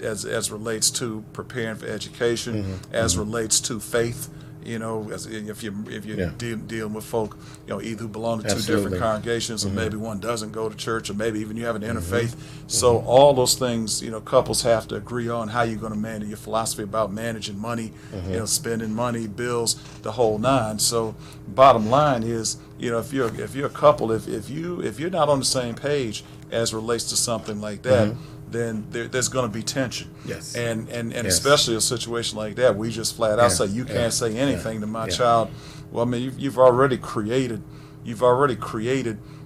Speaker 9: to preparing for education, as relates to faith. If you're dealing with folk, either who belong to two different congregations, or maybe one doesn't go to church, or maybe even you have an interfaith. So all those things, couples have to agree on how you're going to manage your philosophy about managing money, spending money, bills, the whole nine. So bottom line is, if you're a couple, if you're not on the same page as relates to something like that, then there's going to be tension. Yes. And especially a situation like that, we just flat out say you can't say anything to my child. Well, I mean, you've already created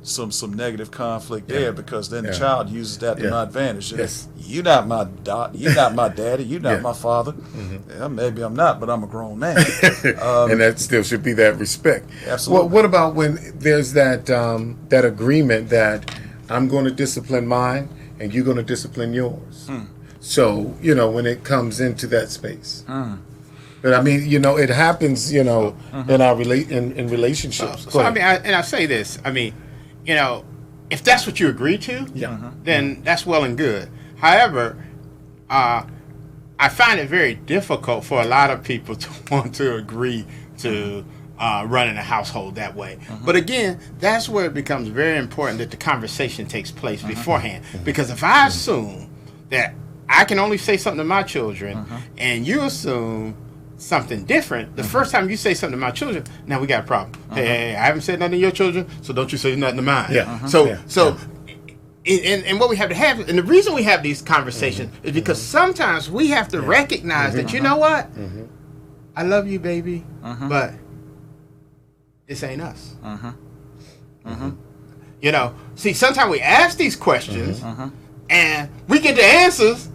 Speaker 9: some negative conflict there, because then the child uses that to my advantage. Yes. You're not my daddy. You're not my father. Yeah, maybe I'm not, but I'm a grown man.
Speaker 7: And that still should be that respect.
Speaker 9: Absolutely.
Speaker 7: Well, what about when there's that agreement that I'm going to discipline mine and you're going to discipline yours? So, when it comes into that space. But I mean, it happens, in our in relationships.
Speaker 8: So I mean, I say this. I mean, if that's what you agree to, then that's well and good. However, I find it very difficult for a lot of people to want to agree to running a household that way. But again, that's where it becomes very important that the conversation takes place beforehand. Because if I assume that I can only say something to my children, and you assume something different, the first time you say something to my children, now we got a problem. Hey, I haven't said nothing to your children, so don't you say nothing to mine. and what we have to have, and the reason we have these conversations is because sometimes we have to recognize that, you know what? I love you, baby, but this ain't us. You know, see, sometimes we ask these questions and we get the answers,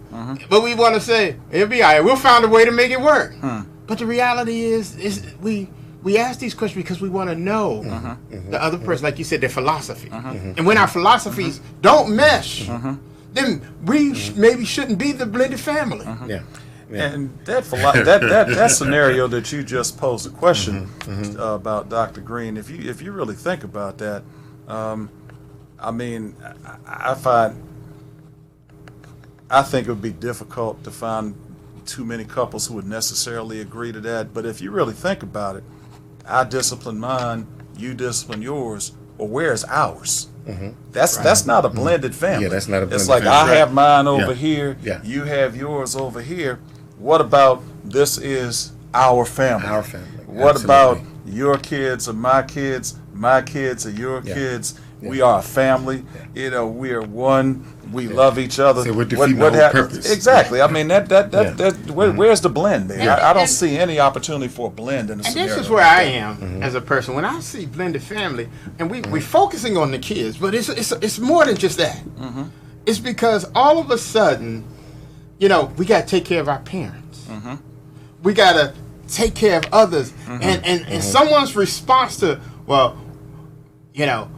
Speaker 8: but we want to say, it'll be all right, we'll find a way to make it work. But the reality is we ask these questions because we want to know the other person, like you said, their philosophy. And when our philosophies don't mesh, then we maybe shouldn't be the blended family.
Speaker 9: And that scenario that you just posed a question about, Dr. Green, if you really think about that, I mean, I think it would be difficult to find too many couples who would necessarily agree to that. But if you really think about it, I discipline mine, you discipline yours, or where's ours? That's not a blended family.
Speaker 7: Yeah, that's not a blended
Speaker 9: It's like
Speaker 7: family.
Speaker 9: I have mine over here, you have yours over here. What about this is our family?
Speaker 7: Our family.
Speaker 9: What
Speaker 7: Absolutely.
Speaker 9: about your kids are my kids are your kids? We are a family. You know, we are one. We love each other.
Speaker 7: So we're defeating the whole purpose.
Speaker 9: Exactly. I mean, where's the blend there? I don't see any opportunity for a blend in a scenario.
Speaker 8: And this is where I am as a person. When I see blended family, and we're focusing on the kids, but it's more than just that. It's because all of a sudden, you know, we got to take care of our parents. We got to take care of others. And someone's response to, well, you know,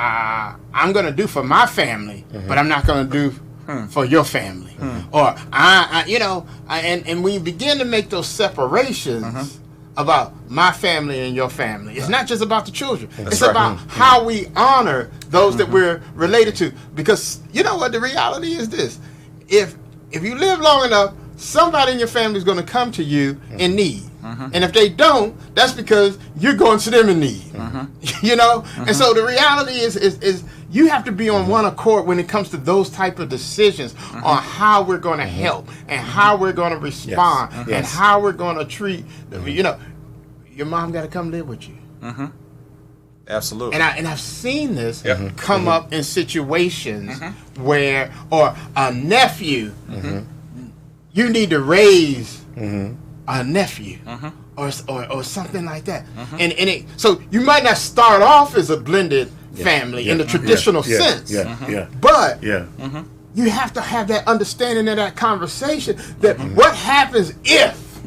Speaker 8: I'm going to do for my family, but I'm not going to do for your family. Or, and we begin to make those separations about my family and your family. It's not just about the children. It's about how we honor those that we're related to. Because you know what the reality is this. If you live long enough, somebody in your family is going to come to you in need. And if they don't, that's because you're going to them in need. You know? And so the reality is you have to be on one accord when it comes to those type of decisions on how we're going to help and how we're going to respond and how we're going to treat. You know, your mom got to come live with you.
Speaker 9: Absolutely.
Speaker 8: And I've seen this come up in situations where, or a nephew, you need to raise a nephew or something like that. And so you might not start off as a blended family in the traditional sense. But you have to have that understanding of that conversation that what happens if.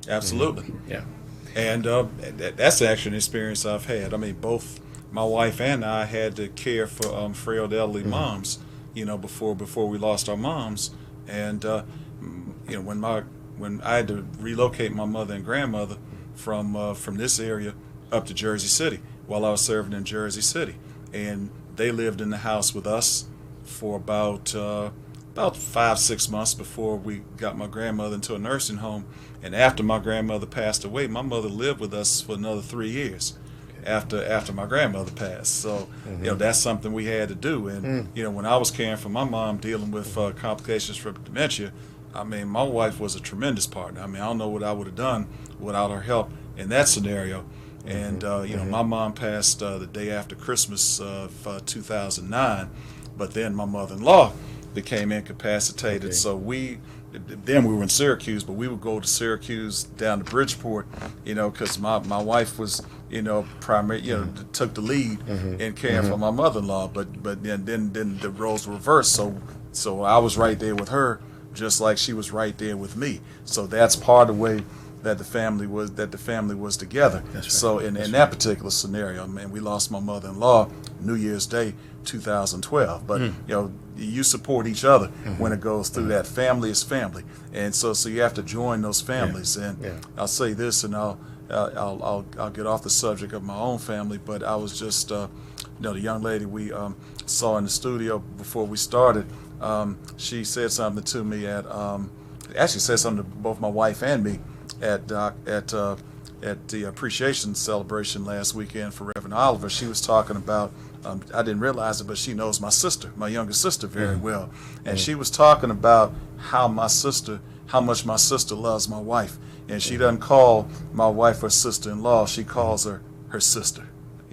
Speaker 9: Absolutely. And that's actually an experience I've had. I mean, both my wife and I had to care for frail elderly moms, you know, before we lost our moms. And you know, when I had to relocate my mother and grandmother from this area up to Jersey City while I was serving in Jersey City, and they lived in the house with us for about 5-6 months before we got my grandmother into a nursing home. And after my grandmother passed away, my mother lived with us for another 3 years after my grandmother passed. So you know, that's something we had to do. And you know, when I was caring for my mom dealing with complications from dementia, I mean, my wife was a tremendous partner. I mean, I don't know what I would have done without her help in that scenario. And you know, my mom passed the day after Christmas of 2009, but then my mother-in-law became incapacitated. So then we were in Syracuse, but we would go to Syracuse down to Bridgeport, you know, because my wife was, you know, took the lead in caring for my mother-in-law. But then the roles were reversed. So I was right there with her, just like she was right there with me. So that's part of the way that the family was together. That's right. So in that particular scenario, man, we lost my mother-in-law New Year's Day 2012. But you know, you support each other when it goes through that. Family is family, and so you have to join those families. And I'll say this, and I'll get off the subject of my own family, but I was just you know, the young lady we saw in the studio before we started, she said something to me actually said something to both my wife and me at the appreciation celebration last weekend for Reverend Oliver. She was talking about, I didn't realize it, but she knows my sister, my younger sister, very well. And she was talking about how much my sister loves my wife. And she doesn't call my wife her sister-in-law, she calls her sister.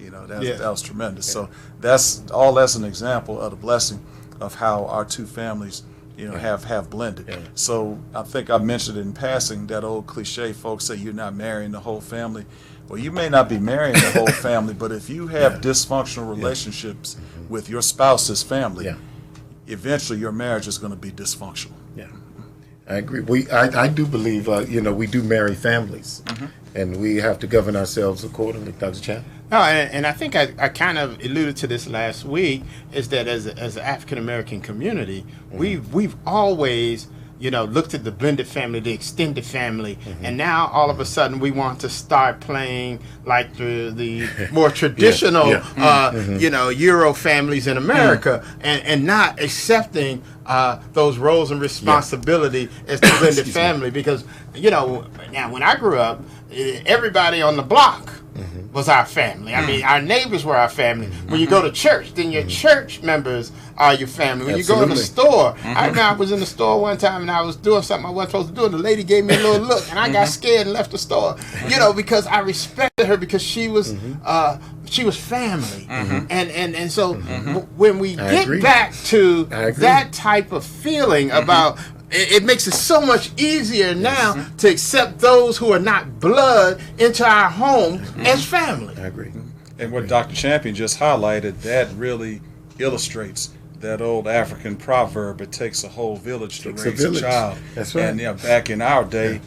Speaker 9: That was tremendous. So that's an example of the blessing of how our two families have blended. Yeah. So I think I mentioned it in passing, that old cliche, folks say you're not marrying the whole family. Well, you may not be marrying the whole family, but if you have dysfunctional relationships with your spouse's family, eventually your marriage is going to be dysfunctional.
Speaker 7: Yeah, I agree. I do believe, we do marry families, and we have to govern ourselves accordingly. Dr. Chan?
Speaker 8: No, and I think I kind of alluded to this last week, is that as an African American community, we've always looked at the blended family, the extended family, and now all of a sudden we want to start playing like the more traditional, Euro families in America, and not accepting those roles and responsibility as the blended family. Because now when I grew up, everybody on the block was our family. I mean, our neighbors were our family. When you go to church, then your church members are your family. When you go in the store, I remember I was in the store one time and I was doing something I wasn't supposed to do, and the lady gave me a little look, and I got scared and left the store. Because I respected her, because she was family. And so when we get back to that type of feeling about, it makes it so much easier now to accept those who are not blood into our home as family.
Speaker 7: I agree.
Speaker 9: And what Dr. Champion just highlighted, that really illustrates that old African proverb, it takes a whole village to raise a child.
Speaker 7: That's right.
Speaker 9: And back in our day,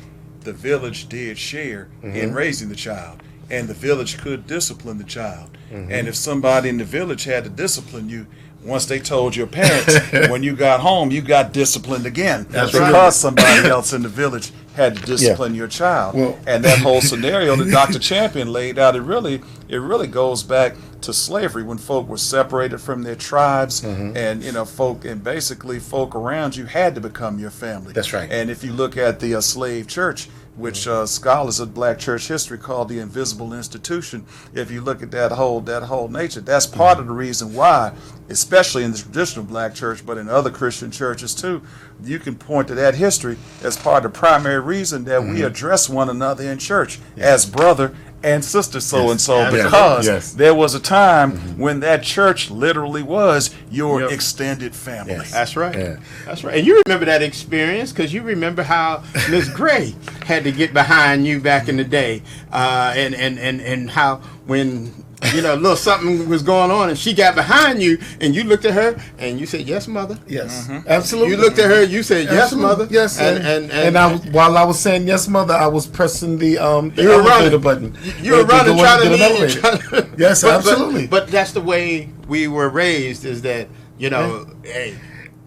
Speaker 9: the village did share in raising the child, and the village could discipline the child. And if somebody in the village had to discipline you, once they told your parents, when you got home, you got disciplined again.
Speaker 7: That's
Speaker 9: because somebody else in the village had to discipline your child. Well, and that whole scenario that Dr. Champion laid out, it really goes back to slavery, when folk were separated from their tribes, and folk around you had to become your family.
Speaker 7: That's right.
Speaker 9: And if you look at the slave church, which scholars of black church history call the invisible institution, if you look at that whole nature, that's part of the reason why, especially in the traditional black church, but in other Christian churches too, you can point to that history as part of the primary reason that we address one another in church as brother and sister so-and-so, because there was a time when that church literally was your extended family.
Speaker 7: Yes.
Speaker 8: That's right. Yeah. That's right. And you remember that experience, because you remember how Miss Gray had to get behind you back in the day, and how when a little something was going on and she got behind you and you looked at her and you said, "Yes, mother."
Speaker 7: Yes, absolutely.
Speaker 8: You looked at her, you said, "Yes, mother."
Speaker 7: Yes, and while I was saying "yes, mother," I was pressing the
Speaker 8: elevator
Speaker 7: button.
Speaker 8: You were running, trying to leave.
Speaker 7: Yes, absolutely.
Speaker 8: But that's the way we were raised, is that hey.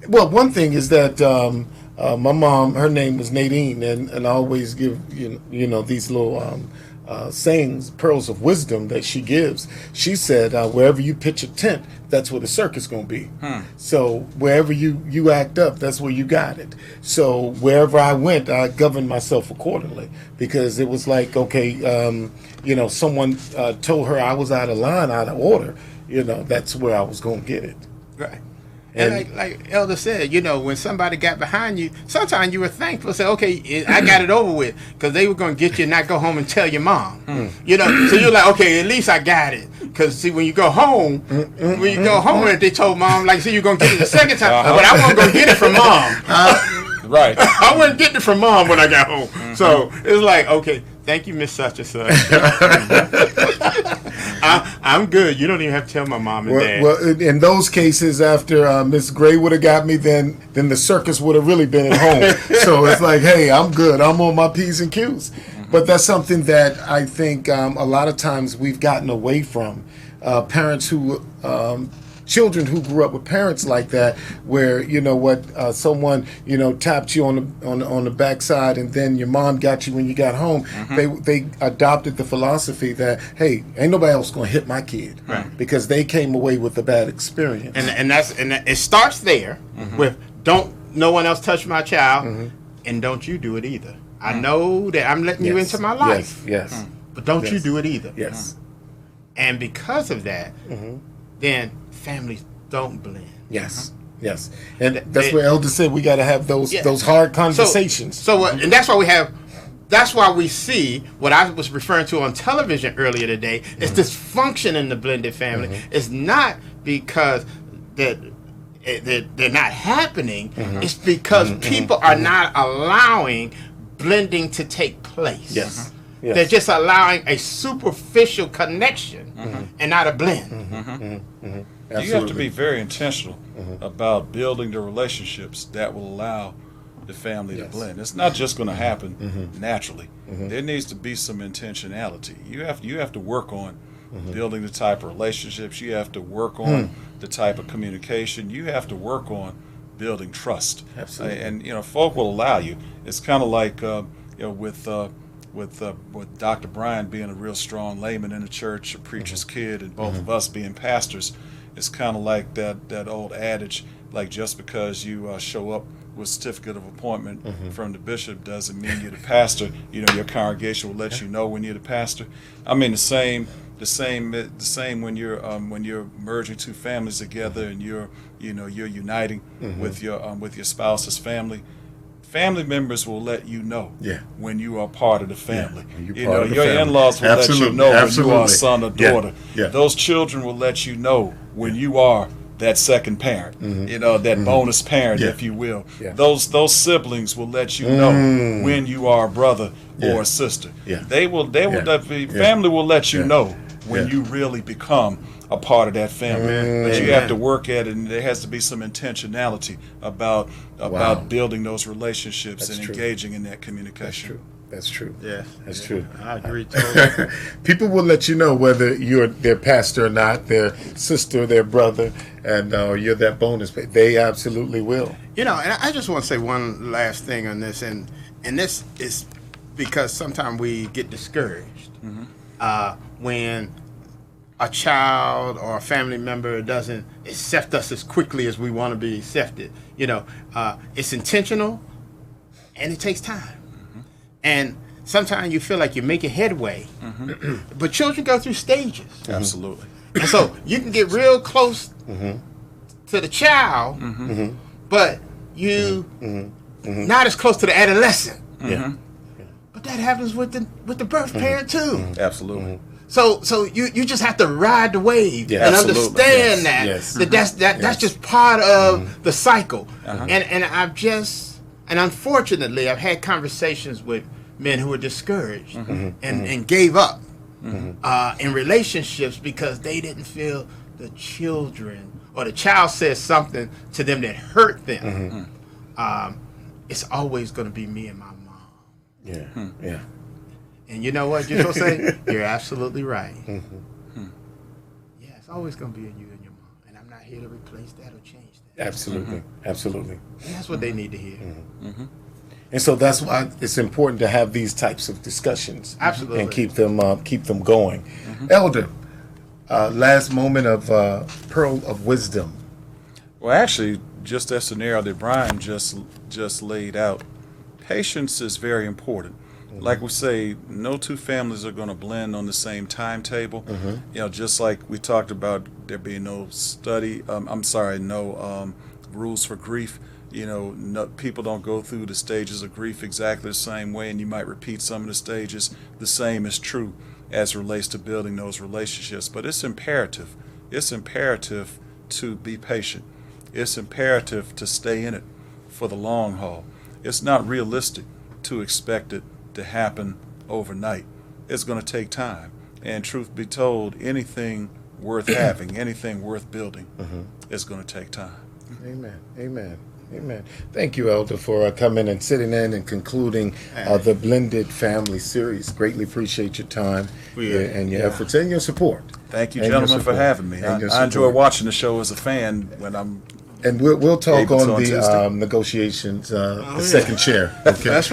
Speaker 7: Well, one thing is that my mom, her name was Nadine, and I always give these little sayings, pearls of wisdom that she gives. She said, wherever you pitch a tent, that's where the circus going to be. So wherever you act up, that's where you got it. So wherever I went, I governed myself accordingly, because it was like, okay, someone told her I was out of line, out of order. That's where I was going to get it.
Speaker 8: Right. And like Elder said, when somebody got behind you, sometimes you were thankful. Say, okay, I got it over with, because they were going to get you and not go home and tell your mom. So you're like, okay, at least I got it. Because see, when you go home, and they told mom, like, see, you're going to get it the second time, but I wasn't going to get it from mom.
Speaker 9: Right.
Speaker 8: I wasn't getting it from mom when I got home. So it was like, okay, thank you, Miss Such and Such. I'm good. You don't even have to tell my mom and dad.
Speaker 7: Well, in those cases, after Miss Gray would have got me, then the circus would have really been at home. So it's like, hey, I'm good. I'm on my P's and Q's. But that's something that I think a lot of times we've gotten away from. Parents who... children who grew up with parents like that, where someone tapped you on the backside, and then your mom got you when you got home. They adopted the philosophy that, hey, ain't nobody else gonna hit my kid, because they came away with a bad experience.
Speaker 8: And it starts there with, don't no one else touch my child, and don't you do it either. I know that I'm letting you into my life,
Speaker 7: yes,
Speaker 8: but don't you do it either.
Speaker 7: Yes.
Speaker 8: And because of that, then families don't blend.
Speaker 7: Yes. And that's what Elder said. We got to have those hard conversations.
Speaker 8: And that's why we have that's why we see what I was referring to on television earlier today is dysfunction in the blended family. It's not because they're not happening. It's because people are not allowing blending to take place.
Speaker 7: Yes.
Speaker 8: They're just allowing a superficial connection and not a blend.
Speaker 9: You have to be very intentional about building the relationships that will allow the family to blend. It's not just going to happen naturally. There needs to be some intentionality. You have to work on building the type of relationships. You have to work on the type of communication. You have to work on building trust.
Speaker 7: Absolutely.
Speaker 9: And folk will allow you. It's kind of like with Dr. Bryan being a real strong layman in the church, a preacher's kid, and both of us being pastors. It's kind of like that old adage, like just because you show up with certificate of appointment from the bishop doesn't mean you're the pastor. Your congregation will let you know when you're the pastor. I mean, the same when you're merging two families together and you're uniting with your spouse's family. Family members will let you know when you are part of the family. Your in-laws will let you know when you are a son or daughter. Those children will let you know when you are that second parent, that bonus parent, if you will. Those siblings will let you know when you are a brother or a sister. Family will let you know when you really become a part of that family. But you have to work at it, and there has to be some intentionality about building those relationships and engaging in that communication.
Speaker 7: That's true. That's true.
Speaker 8: I agree totally.
Speaker 7: People will let you know whether you're their pastor or not, their sister, their brother, and you're that bonus. They absolutely will.
Speaker 8: And I just want to say one last thing on this, and this is because sometimes we get discouraged when a child or a family member doesn't accept us as quickly as we want to be accepted. It's intentional, and it takes time. And sometimes you feel like you're making headway, but children go through stages.
Speaker 9: Absolutely.
Speaker 8: And so you can get real close to the child, but you not as close to the adolescent. But that happens with the birth parent too.
Speaker 9: Absolutely.
Speaker 8: So you just have to ride the wave and understand that's just part of the cycle. And unfortunately, I've had conversations with men who were discouraged and gave up in relationships because they didn't feel the children or the child said something to them that hurt them. It's always going to be me and my mom. And you know what you're supposed to say? You're absolutely right. Yeah, it's always going to be in you and your mom. And I'm not here to replace that or change that.
Speaker 7: Absolutely. Absolutely.
Speaker 8: And that's what they need to hear.
Speaker 7: And so that's why it's important to have these types of discussions.
Speaker 8: Absolutely.
Speaker 7: And keep them going. Elder, last moment of pearl of wisdom.
Speaker 9: Well, actually, just that scenario that Bryan just laid out, patience is very important. Like we say, no two families are going to blend on the same timetable. Just like we talked about there being no rules for grief. People don't go through the stages of grief exactly the same way, and you might repeat some of the stages. The same is true as it relates to building those relationships. But it's imperative. It's imperative to be patient. It's imperative to stay in it for the long haul. It's not realistic to expect it to happen overnight. It's going to take time. And truth be told, anything worth having, anything worth building, is going to take time.
Speaker 7: Amen. Thank you, Elder, for coming and sitting in and concluding the Blended Family Series. Greatly appreciate your time and your efforts and your support.
Speaker 9: Thank you, gentlemen, for having me. I enjoy watching the show as a fan when I'm.
Speaker 7: And we'll talk on the negotiations, the second chair. Okay?
Speaker 8: That's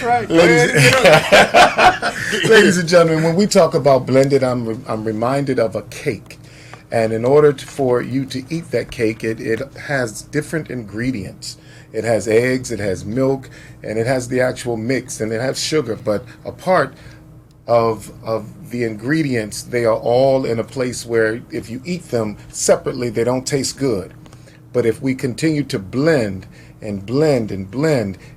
Speaker 8: right.
Speaker 7: Ladies and gentlemen, when we talk about blended, I'm reminded of a cake. And in order for you to eat that cake, it has different ingredients. It has eggs, it has milk, and it has the actual mix, and it has sugar. But a part of the ingredients, they are all in a place where if you eat them separately, they don't taste good. But if we continue to blend and blend,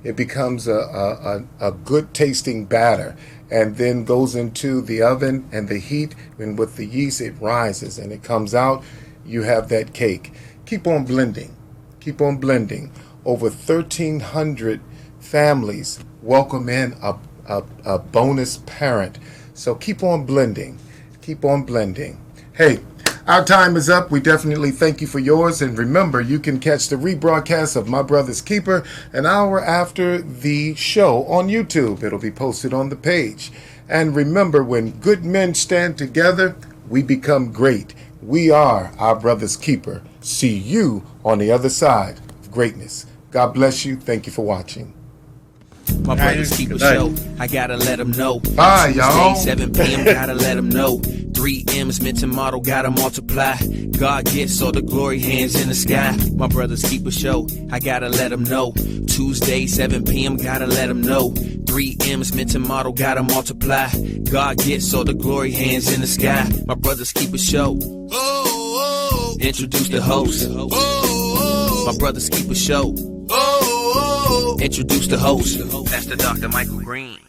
Speaker 7: it becomes a good tasting batter, and then goes into the oven and the heat, and with the yeast it rises and it comes out. You have that cake. Keep on blending. Keep on blending. Over 1,300 families welcome in a bonus parent. So keep on blending. Keep on blending. Hey, our time is up. We definitely thank you for yours. And remember, you can catch the rebroadcast of My Brother's Keeper an hour after the show on YouTube. It'll be posted on the page. And remember, when good men stand together, we become great. We are our brother's keeper. See you on the other side of greatness. God bless you. Thank you for watching.
Speaker 2: My brothers keep a show. I gotta let them know.
Speaker 7: Bye, y'all.
Speaker 2: 7 p.m. Gotta let them know. 3 M's meant to model. Gotta multiply. God gets all the glory. Hands in the sky. My brothers keep a show. I gotta let them know. Tuesday 7 p.m. Gotta let them know. 3 M's meant to model. Gotta multiply. God gets all the glory. Hands in the sky. My brothers keep a show. Introduce the host. My brothers keep a show. Introduce the host. That's the Dr. Michael Green.